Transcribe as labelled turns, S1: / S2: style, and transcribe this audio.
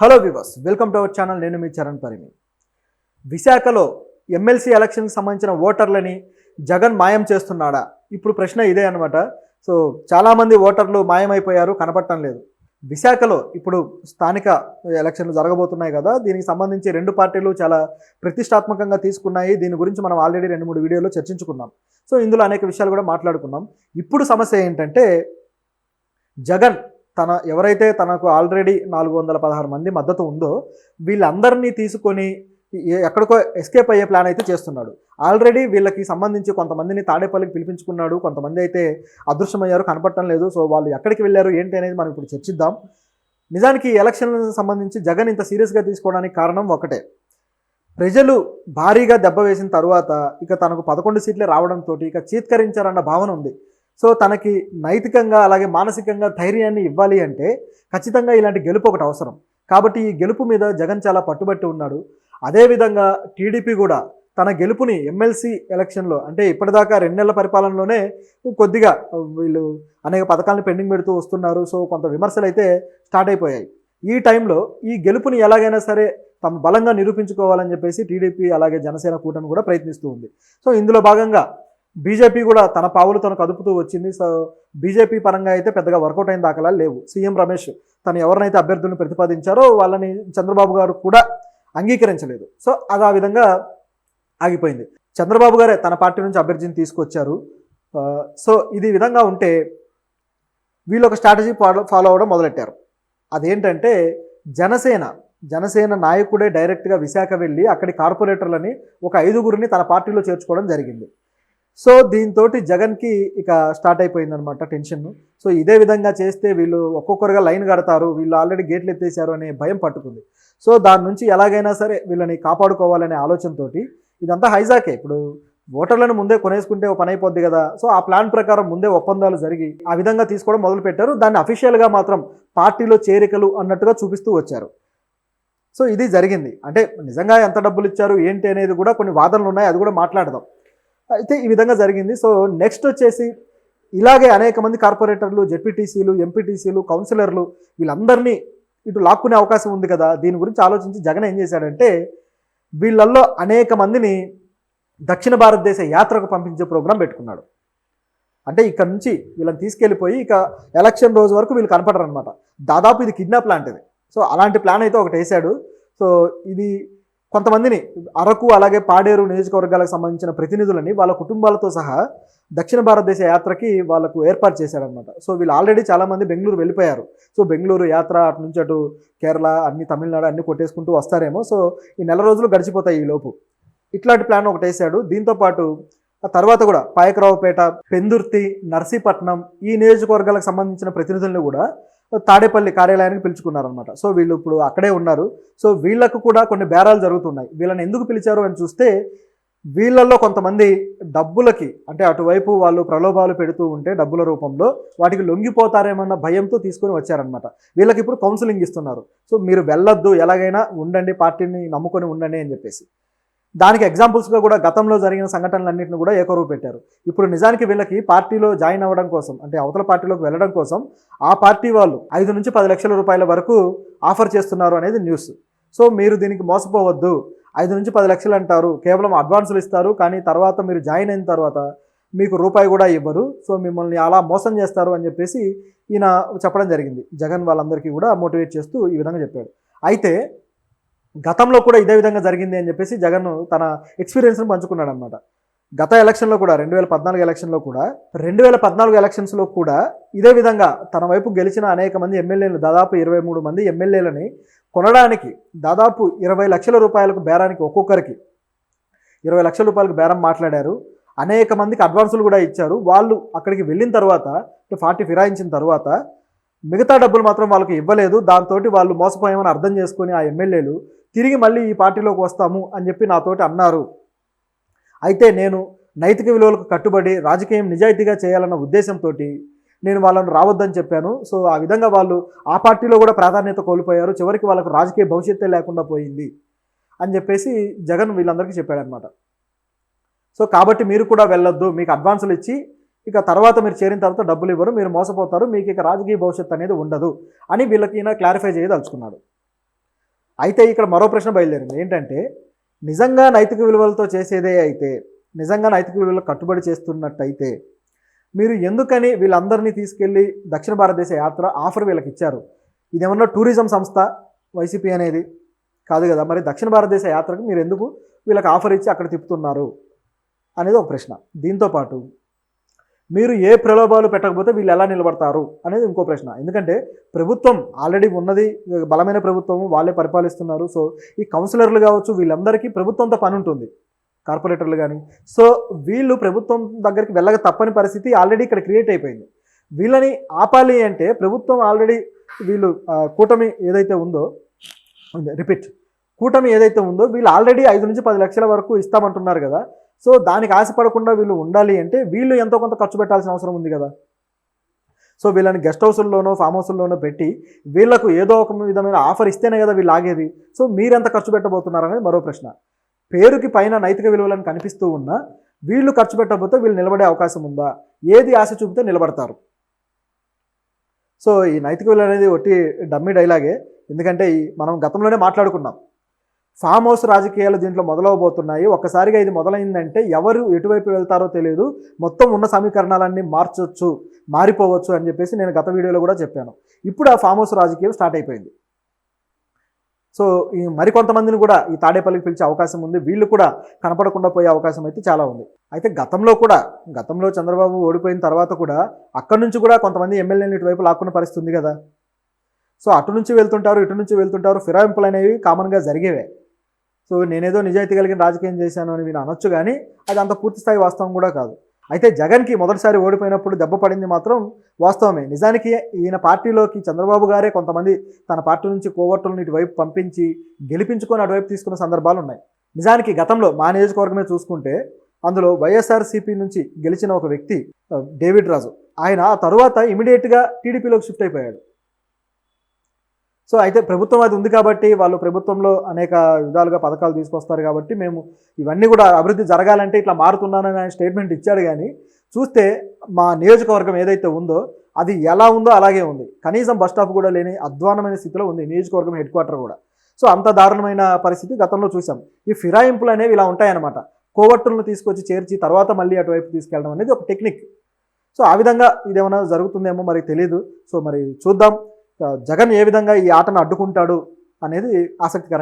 S1: Hello viewers, welcome to our channel. నేను మీ చరణ్ పరిమి. విశాఖలో MLC ఎలక్షన్కి సంబంధించిన ఓటర్లని జగన్ మాయం చేస్తున్నాడా? ఇప్పుడు ప్రశ్న ఇదే అనమాట. సో చాలామంది ఓటర్లు మాయమైపోయారు, కనపడటం లేదు. విశాఖలో ఇప్పుడు స్థానిక ఎలక్షన్లు జరగబోతున్నాయి కదా, దీనికి సంబంధించి రెండు పార్టీలు చాలా ప్రతిష్టాత్మకంగా తీసుకున్నాయి. దీని గురించి మనం ఆల్రెడీ 2-3 వీడియోలో చర్చించుకున్నాం. సో ఇందులో అనేక విషయాలు కూడా మాట్లాడుకున్నాం. ఇప్పుడు సమస్య ఏంటంటే, జగన్ ఎవరైతే తనకు ఆల్రెడీ 416 మంది మద్దతు ఉందో వీళ్ళందరినీ తీసుకొని ఎక్కడికో ఎస్కేప్ అయ్యే ప్లాన్ అయితే చేస్తున్నాడు. ఆల్రెడీ వీళ్ళకి సంబంధించి కొంతమందిని తాడేపల్లికి పిలిపించుకున్నాడు, కొంతమంది అయితే అదృశ్యమయ్యారు, కనపడటం లేదు. సో వాళ్ళు ఎక్కడికి వెళ్ళారు ఏంటి అనేది మనం ఇప్పుడు చర్చిద్దాం. నిజానికి ఈ ఎలక్షన్లకు సంబంధించి జగన్ ఇంత సీరియస్గా తీసుకోవడానికి కారణం ఒకటే. ప్రజలు భారీగా దెబ్బ వేసిన తర్వాత ఇక తనకు 11 సీట్లే రావడంతో ఇక చీత్కరించారన్న భావన ఉంది. సో తనకి నైతికంగా అలాగే మానసికంగా ధైర్యాన్ని ఇవ్వాలి అంటే ఖచ్చితంగా ఇలాంటి గెలుపు ఒకటి అవసరం. కాబట్టి ఈ గెలుపు మీద జగన్ చాలా పట్టుబట్టి ఉన్నాడు. అదేవిధంగా టీడీపీ కూడా తన గెలుపుని ఎమ్మెల్సీ ఎలక్షన్లో, అంటే ఇప్పటిదాకా 2 నెలల పరిపాలనలోనే కొద్దిగా వీళ్ళు అనేక పథకాలను పెండింగ్ పెడుతూ వస్తున్నారు. సో కొంత విమర్శలు అయితే స్టార్ట్ అయిపోయాయి. ఈ టైంలో ఈ గెలుపుని ఎలాగైనా సరే తమ బలంగా నిరూపించుకోవాలని చెప్పేసి టీడీపీ అలాగే జనసేన కూటమి కూడా ప్రయత్నిస్తూ ఉంది. సో ఇందులో భాగంగా బీజేపీ కూడా తన పావులు తను కదుపుతూ వచ్చింది. సో బీజేపీ పరంగా అయితే పెద్దగా వర్కౌట్ అయిన దాఖలాలు లేవు. సీఎం రమేష్ తను ఎవరినైతే అభ్యర్థులను ప్రతిపాదించారో వాళ్ళని చంద్రబాబు గారు కూడా అంగీకరించలేదు. సో అది ఆ విధంగా ఆగిపోయింది. చంద్రబాబు గారే తన పార్టీ నుంచి అభ్యర్థిని తీసుకొచ్చారు. సో ఇది విధంగా ఉంటే వీళ్ళు ఒక స్ట్రాటజీ ఫాలో అవ్వడం మొదలెట్టారు. అదేంటంటే జనసేన నాయకుడే డైరెక్ట్గా విశాఖ వెళ్ళి అక్కడి కార్పొరేటర్లని ఒక 5గురిని తన పార్టీలో చేర్చుకోవడం జరిగింది. సో దీంతో జగన్కి ఇక స్టార్ట్ అయిపోయిందనమాట టెన్షన్. సో ఇదే విధంగా చేస్తే వీళ్ళు ఒక్కొక్కరుగా లైన్ కడతారు, వీళ్ళు ఆల్రెడీ గేట్లు ఎత్తేసారు అనే భయం పట్టుకుంది. సో దాని నుంచి ఎలాగైనా సరే వీళ్ళని కాపాడుకోవాలనే ఆలోచనతో ఇదంతా హైజాకే. ఇప్పుడు ఓటర్లను ముందే కొనేసుకుంటే ఒక పని అయిపోద్ది కదా. సో ఆ ప్లాన్ ప్రకారం ముందే ఒప్పందాలు జరిగి ఆ విధంగా తీసుకోవడం మొదలుపెట్టారు. దాన్ని అఫీషియల్గా మాత్రం పార్టీలో చేరికలు అన్నట్టుగా చూపిస్తూ వచ్చారు. సో ఇది జరిగింది. అంటే నిజంగా ఎంత డబ్బులు ఇచ్చారు ఏంటి అనేది కూడా కొన్ని వాదనలు ఉన్నాయి, అది కూడా మాట్లాడదాం. అయితే ఈ విధంగా జరిగింది. సో నెక్స్ట్ వచ్చేసి ఇలాగే అనేక మంది కార్పొరేటర్లు, జెడ్పీటీసీలు, ఎంపీటీసీలు, కౌన్సిలర్లు వీళ్ళందరినీ ఇటు లాక్కునే అవకాశం ఉంది కదా. దీని గురించి ఆలోచించి జగన్ ఏం చేశాడంటే వీళ్ళల్లో అనేక మందిని దక్షిణ భారతదేశ యాత్రకు పంపించే ప్రోగ్రాం పెట్టుకున్నాడు. అంటే ఇక్కడ నుంచి వీళ్ళని తీసుకెళ్ళిపోయి ఇక ఎలక్షన్ రోజు వరకు వీళ్ళు కనపడరు అనమాట. దాదాపు ఇది కిడ్నాప్ లాంటిది. సో అలాంటి ప్లాన్ అయితే ఒకటి వేశాడు. సో ఇది కొంతమందిని అరకు అలాగే పాడేరు నియోజకవర్గాలకు సంబంధించిన ప్రతినిధులని వాళ్ళ కుటుంబాలతో సహా దక్షిణ భారతదేశ యాత్రకి వాళ్ళకు ఏర్పాటు చేశాడనమాట. సో వీళ్ళు ఆల్రెడీ చాలామంది బెంగళూరు వెళ్ళిపోయారు. సో బెంగళూరు యాత్ర అటు నుంచి అటు కేరళ అన్ని తమిళనాడు అన్ని కొట్టేసుకుంటూ వస్తారేమో. సో ఈ నెల రోజులు గడిచిపోతాయి ఈ లోపు. ఇట్లాంటి ప్లాన్ ఒకటి వేశాడు. దీంతోపాటు ఆ తర్వాత కూడా పాయకరావుపేట, పెందుర్తి, నర్సీపట్నం ఈ నియోజకవర్గాలకు సంబంధించిన ప్రతినిధులను కూడా తాడేపల్లి కార్యాలయానికి పిలుచుకున్నారనమాట. సో వీళ్ళు ఇప్పుడు అక్కడే ఉన్నారు. సో వీళ్ళకు కూడా కొన్ని బేరాలు జరుగుతున్నాయి. వీళ్ళని ఎందుకు పిలిచారు అని చూస్తే వీళ్ళల్లో కొంతమంది డబ్బులకి, అంటే అటువైపు వాళ్ళు ప్రలోభాలు పెడుతూ ఉంటే డబ్బుల రూపంలో వాటికి లొంగిపోతారేమన్న భయంతో తీసుకొని వచ్చారనమాట. వీళ్ళకి ఇప్పుడు కౌన్సిలింగ్ ఇస్తున్నారు. సో మీరు వెళ్ళొద్దు, ఎలాగైనా ఉండండి, పార్టీని నమ్ముకొని ఉండండి అని చెప్పేసి. దానికి ఎగ్జాంపుల్స్గా కూడా గతంలో జరిగిన సంఘటనలన్నింటిని కూడా ఏకరువు పెట్టారు. ఇప్పుడు నిజానికి వీళ్ళకి పార్టీలో జాయిన్ అవ్వడం కోసం, అంటే అవతల పార్టీలోకి వెళ్ళడం కోసం ఆ పార్టీ వాళ్ళు 5 నుంచి 10 లక్షల రూపాయల వరకు ఆఫర్ చేస్తున్నారు అనేది న్యూస్. సో మీరు దీనికి మోసపోవద్దు, 5 నుంచి 10 లక్షలు అంటారు, కేవలం అడ్వాన్సులు ఇస్తారు, కానీ తర్వాత మీరు జాయిన్ అయిన తర్వాత మీకు రూపాయి కూడా ఇవ్వరు. సో మిమ్మల్ని అలా మోసం చేస్తారు అని చెప్పేసి ఈయన చెప్పడం జరిగింది. జగన్ వాళ్ళందరికీ కూడా మోటివేట్ చేస్తూ ఈ విధంగా చెప్పాడు. అయితే గతంలో కూడా ఇదే విధంగా జరిగింది అని చెప్పేసి జగన్ తన ఎక్స్పీరియన్స్ని పంచుకున్నాడు అనమాట. గత ఎలక్షన్లో కూడా 2014 ఎలక్షన్స్లో కూడా ఇదే విధంగా తన వైపు గెలిచిన అనేక మంది ఎమ్మెల్యేలు, దాదాపు 23 మంది ఎమ్మెల్యేలని కొనడానికి దాదాపు 20 లక్షల రూపాయలకు బేరానికి, ఒక్కొక్కరికి 20 లక్షల రూపాయలకు బేరం మాట్లాడారు. అనేక మందికి అడ్వాన్సులు కూడా ఇచ్చారు. వాళ్ళు అక్కడికి వెళ్ళిన తర్వాత 40 ఫిరాయించిన తర్వాత మిగతా డబ్బులు మాత్రం వాళ్ళకి ఇవ్వలేదు. దాంతో వాళ్ళు మోసపోయామని అర్థం చేసుకొని ఆ ఎమ్మెల్యేలు తిరిగి మళ్ళీ ఈ పార్టీలోకి వస్తాము అని చెప్పి నాతోటి అన్నారు. అయితే నేను నైతిక విలువలకు కట్టుబడి రాజకీయం నిజాయితీగా చేయాలన్న ఉద్దేశంతో నేను వాళ్ళను రావద్దని చెప్పాను. సో ఆ విధంగా వాళ్ళు ఆ పార్టీలో కూడా ప్రాధాన్యత కోల్పోయారు. చివరికి వాళ్ళకు రాజకీయ భవిష్యత్తే లేకుండా పోయింది అని చెప్పేసి జగన్ వీళ్ళందరికీ చెప్పాడనమాట. సో కాబట్టి మీరు కూడా వెళ్ళొద్దు, మీకు అడ్వాన్సులు ఇచ్చి ఇక తర్వాత మీరు చేరిన తర్వాత డబ్బులు ఇవ్వరు, మీరు మోసపోతారు, మీకు ఇక రాజకీయ భవిష్యత్తు అనేది ఉండదు అని వీళ్ళకి ఈయన క్లారిఫై చేయదలుచుకున్నాడు. అయితే ఇక్కడ మరో ప్రశ్న బయలుదేరింది ఏంటంటే, నిజంగా నైతిక విలువలతో చేసేదే అయితే, నిజంగా నైతిక విలువలకు కట్టుబడి చేస్తున్నట్టయితే మీరు ఎందుకని వీళ్ళందరినీ తీసుకెళ్ళి దక్షిణ భారతదేశ యాత్ర ఆఫర్ వీళ్ళకి ఇచ్చారు? ఇదేమన్నా టూరిజం సంస్థ వైసీపీ అనేది కాదు కదా. మరి దక్షిణ భారతదేశ యాత్రకు మీరు ఎందుకు వీళ్ళకి ఆఫర్ ఇచ్చి అక్కడ తిప్పుతున్నారు అనేది ఒక ప్రశ్న. దీంతోపాటు మీరు ఏ ప్రలోభాలు పెట్టకపోతే వీళ్ళు ఎలా నిలబడతారు అనేది ఇంకో ప్రశ్న. ఎందుకంటే ప్రభుత్వం ఆల్రెడీ ఉన్నది, బలమైన ప్రభుత్వం, వాళ్ళే పరిపాలిస్తున్నారు. సో ఈ కౌన్సిలర్లు కావచ్చు, వీళ్ళందరికీ ప్రభుత్వంతో పని ఉంటుంది, కార్పొరేటర్లు కానీ. సో వీళ్ళు ప్రభుత్వం దగ్గరికి వెళ్ళక తప్పని పరిస్థితి ఆల్రెడీ ఇక్కడ క్రియేట్ అయిపోయింది. వీళ్ళని ఆపాలి అంటే ప్రభుత్వం ఆల్రెడీ వీళ్ళు కూటమి ఏదైతే ఉందో కూటమి ఏదైతే ఉందో వీళ్ళు ఆల్రెడీ 5 నుంచి 10 లక్షల వరకు ఇస్తామంటున్నారు కదా. సో దానికి ఆశపడకుండా వీళ్ళు ఉండాలి అంటే వీళ్ళు ఎంతో కొంత ఖర్చు పెట్టాల్సిన అవసరం ఉంది కదా. సో వీళ్ళని గెస్ట్ హౌస్ల్లోనో ఫామ్ హౌస్ల్లోనో పెట్టి వీళ్ళకు ఏదో ఒక విధమైన ఆఫర్ ఇస్తేనే కదా వీళ్ళు ఆగేది. సో మీరెంత ఖర్చు పెట్టబోతున్నారు అనేది మరో ప్రశ్న. పేరుకి పైన నైతిక విలువలను కనిపిస్తూ ఉన్నా వీళ్ళు ఖర్చు పెట్టకపోతే వీళ్ళు నిలబడే అవకాశం ఉందా? ఏది ఆశ చూపితే నిలబడతారు? సో ఈ నైతిక విలువ అనేది ఒట్టి డమ్మీ డైలాగే. ఎందుకంటే మనం గతంలోనే మాట్లాడుకున్నాం, ఫామ్ హౌస్ రాజకీయాలు దీంట్లో మొదలవబోతున్నాయి. ఒక్కసారిగా ఇది మొదలైందంటే ఎవరు ఎటువైపు వెళ్తారో తెలియదు, మొత్తం ఉన్న సమీకరణాలన్నీ మారిపోవచ్చు అని చెప్పేసి నేను గత వీడియోలో కూడా చెప్పాను. ఇప్పుడు ఆ ఫామ్ హౌస్ రాజకీయం స్టార్ట్ అయిపోయింది. సో ఈ మరికొంతమందిని కూడా ఈ తాడేపల్లికి పిలిచే అవకాశం ఉంది. వీళ్ళు కూడా కనపడకుండా పోయే అవకాశం అయితే చాలా ఉంది. అయితే గతంలో చంద్రబాబు ఓడిపోయిన తర్వాత కూడా అక్కడి నుంచి కూడా కొంతమంది ఎమ్మెల్యేలు ఇటువైపు లాక్కున్న పరిస్థితి ఉంది కదా. సో అటు నుంచి వెళ్తుంటారు, ఇటు నుంచి వెళ్తుంటారు. ఫిరాయింపులు అనేవి కామన్గా జరిగేవే. సో నేనేదో నిజాయితీ కలిగిన రాజకీయం చేశాను అని వీళ్ళు అనొచ్చు, కానీ అది అంత పూర్తి స్థాయి వాస్తవం కూడా కాదు. అయితే జగన్కి మొదటిసారి ఓడిపోయినప్పుడు దెబ్బ పడింది మాత్రం వాస్తవమే. నిజానికి ఈయన పార్టీలోకి చంద్రబాబు గారే కొంతమంది తన పార్టీ నుంచి కోవర్టులను ఇటువైపు పంపించి గెలిపించుకొని అటువైపు తీసుకున్న సందర్భాలు ఉన్నాయి. నిజానికి గతంలో మా నియోజకవర్గమే చూసుకుంటే అందులో వైఎస్ఆర్సీపీ నుంచి గెలిచిన ఒక వ్యక్తి డేవిడ్ రాజు, ఆయన ఆ తరువాత ఇమీడియట్గా టీడీపీలోకి షిఫ్ట్ అయిపోయాడు. సో అయితే ప్రభుత్వం అది ఉంది కాబట్టి వాళ్ళు ప్రభుత్వంలో అనేక విధాలుగా పథకాలు తీసుకొస్తారు కాబట్టి మేము ఇవన్నీ కూడా అభివృద్ధి జరగాలంటే ఇట్లా మారుతున్నానని ఆయన స్టేట్మెంట్ ఇచ్చాడు. కానీ చూస్తే మా నియోజకవర్గం ఏదైతే ఉందో అది ఎలా ఉందో అలాగే ఉంది. కనీసం బస్ స్టాప్ కూడా లేని అధ్వానమైన స్థితిలో ఉంది నియోజకవర్గం హెడ్ క్వార్టర్ కూడా. సో అంత దారుణమైన పరిస్థితి గతంలో చూసాం. ఈ ఫిరాయింపులు అనేవి ఇలా ఉంటాయన్నమాట. కోవర్టులను తీసుకొచ్చి చేర్చి తర్వాత మళ్ళీ అటువైపు తీసుకెళ్ళడం అనేది ఒక టెక్నిక్. సో ఆ విధంగా ఇదేమైనా జరుగుతుందేమో మరి తెలియదు. సో మరి చూద్దాం జగన్ ఏ విధంగా ఈ ఆటను అడ్డుకుంటాడు అనేది ఆసక్తికరంగా